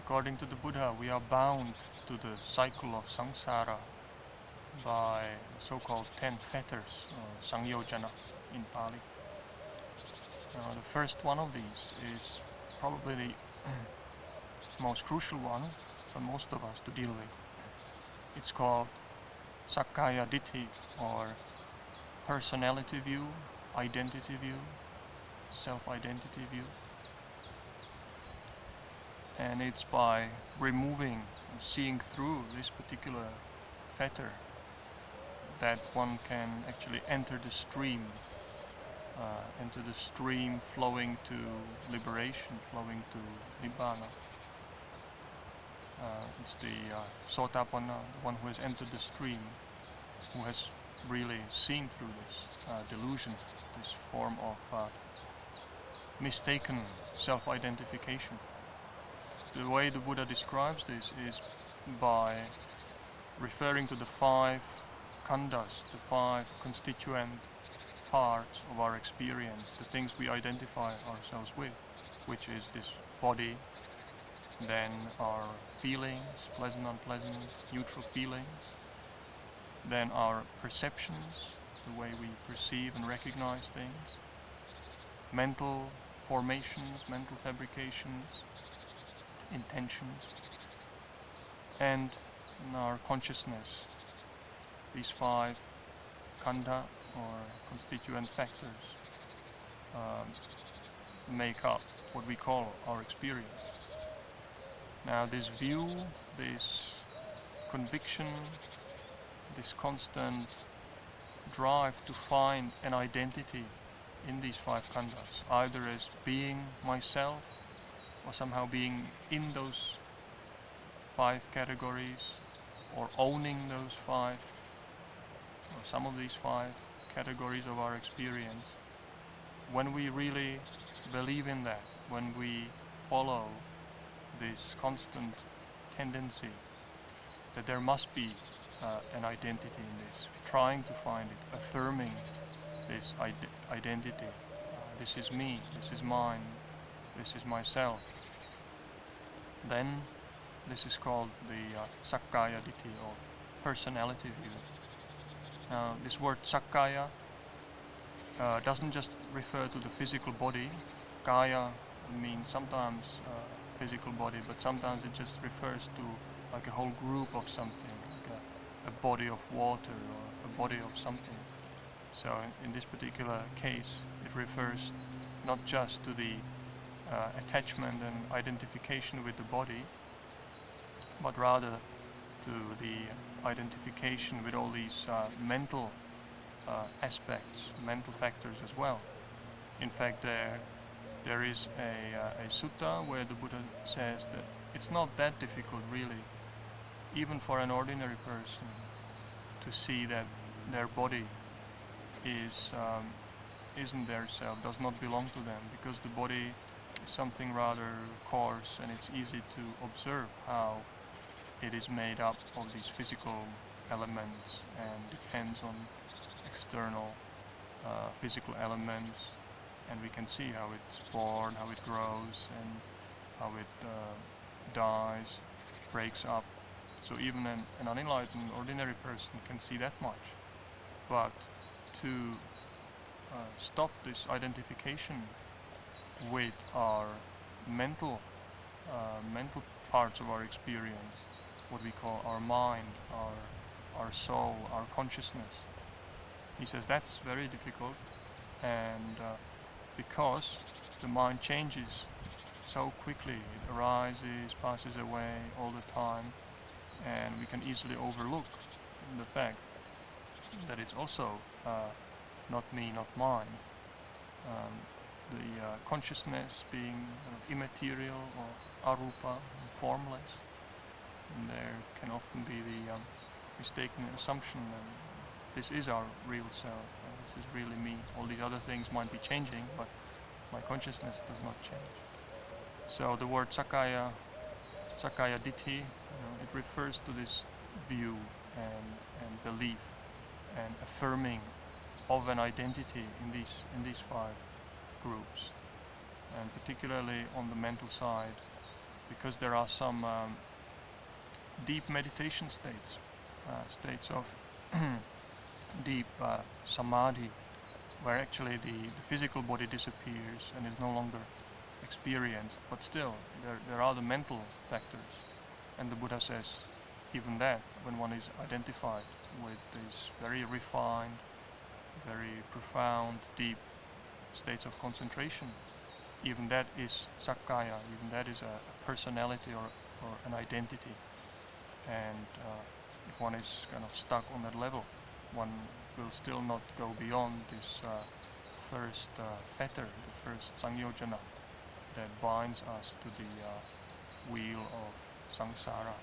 According to the Buddha, we are bound to the cycle of samsara by so-called 10 fetters, or sangyojana in Pali. Now, the first one of these is probably the most crucial one for most of us to deal with. It's called sakkaya-ditthi, or personality view, identity view, self-identity view. And it's by removing and seeing through this particular fetter that one can actually enter the stream flowing to liberation, flowing to nibbana. It's the sotapanna, one who has entered the stream, who has really seen through this delusion, this form of mistaken self-identification. The way the Buddha describes this is by referring to the 5 khandhas, the 5 constituent parts of our experience, the things we identify ourselves with, which is this body, then our feelings, pleasant, unpleasant, neutral feelings, then our perceptions, the way we perceive and recognize things, mental formations, mental fabrications, intentions, and our consciousness. These 5 khandha, or constituent factors, make up what we call our experience. Now, this view, this conviction, this constant drive to find an identity in these 5 khandhas, either as being myself or somehow being in those 5 categories, or owning those 5, or some of these 5 categories of our experience. When we really believe in that, when we follow this constant tendency that there must be an identity in this, trying to find it, affirming this identity, this is me, this is mine, this is myself, then this is called the sakkaya-ditthi, or personality view. Now, this word sakkaya doesn't just refer to the physical body. Kaya means sometimes physical body, but sometimes it just refers to like a whole group of something, like a body of water or a body of something. So in this particular case, it refers not just to the attachment and identification with the body, but rather to the identification with all these mental aspects, mental factors as well. In fact, there is a sutta where the Buddha says that it's not that difficult, really, even for an ordinary person, to see that their body isn't their self, does not belong to them, because the body is something rather coarse, and it's easy to observe how it is made up of these physical elements and depends on external physical elements, and we can see how it's born, how it grows, and how it dies, breaks up. So even an unenlightened ordinary person can see that much. But to stop this identification with our mental parts of our experience, what we call our mind, our soul, our consciousness, he says that's very difficult, and because the mind changes so quickly, it arises, passes away all the time, and we can easily overlook the fact that it's also not me, not mine. The consciousness being immaterial or arupa, formless, and there can often be the mistaken assumption that this is our real self, this is really me. All these other things might be changing, but my consciousness does not change. So the word sakkaya-ditthi, it refers to this view and belief and affirming of an identity in these 5 groups, and particularly on the mental side, because there are some deep meditation states, states of deep samadhi, where actually the physical body disappears and is no longer experienced, but still there are the mental factors. And the Buddha says even that, when one is identified with these very refined, very profound, deep states of concentration, even that is sakkaya, even that is a personality or an identity. And if one is kind of stuck on that level, one will still not go beyond this first fetter, the first sangyojana that binds us to the wheel of samsara.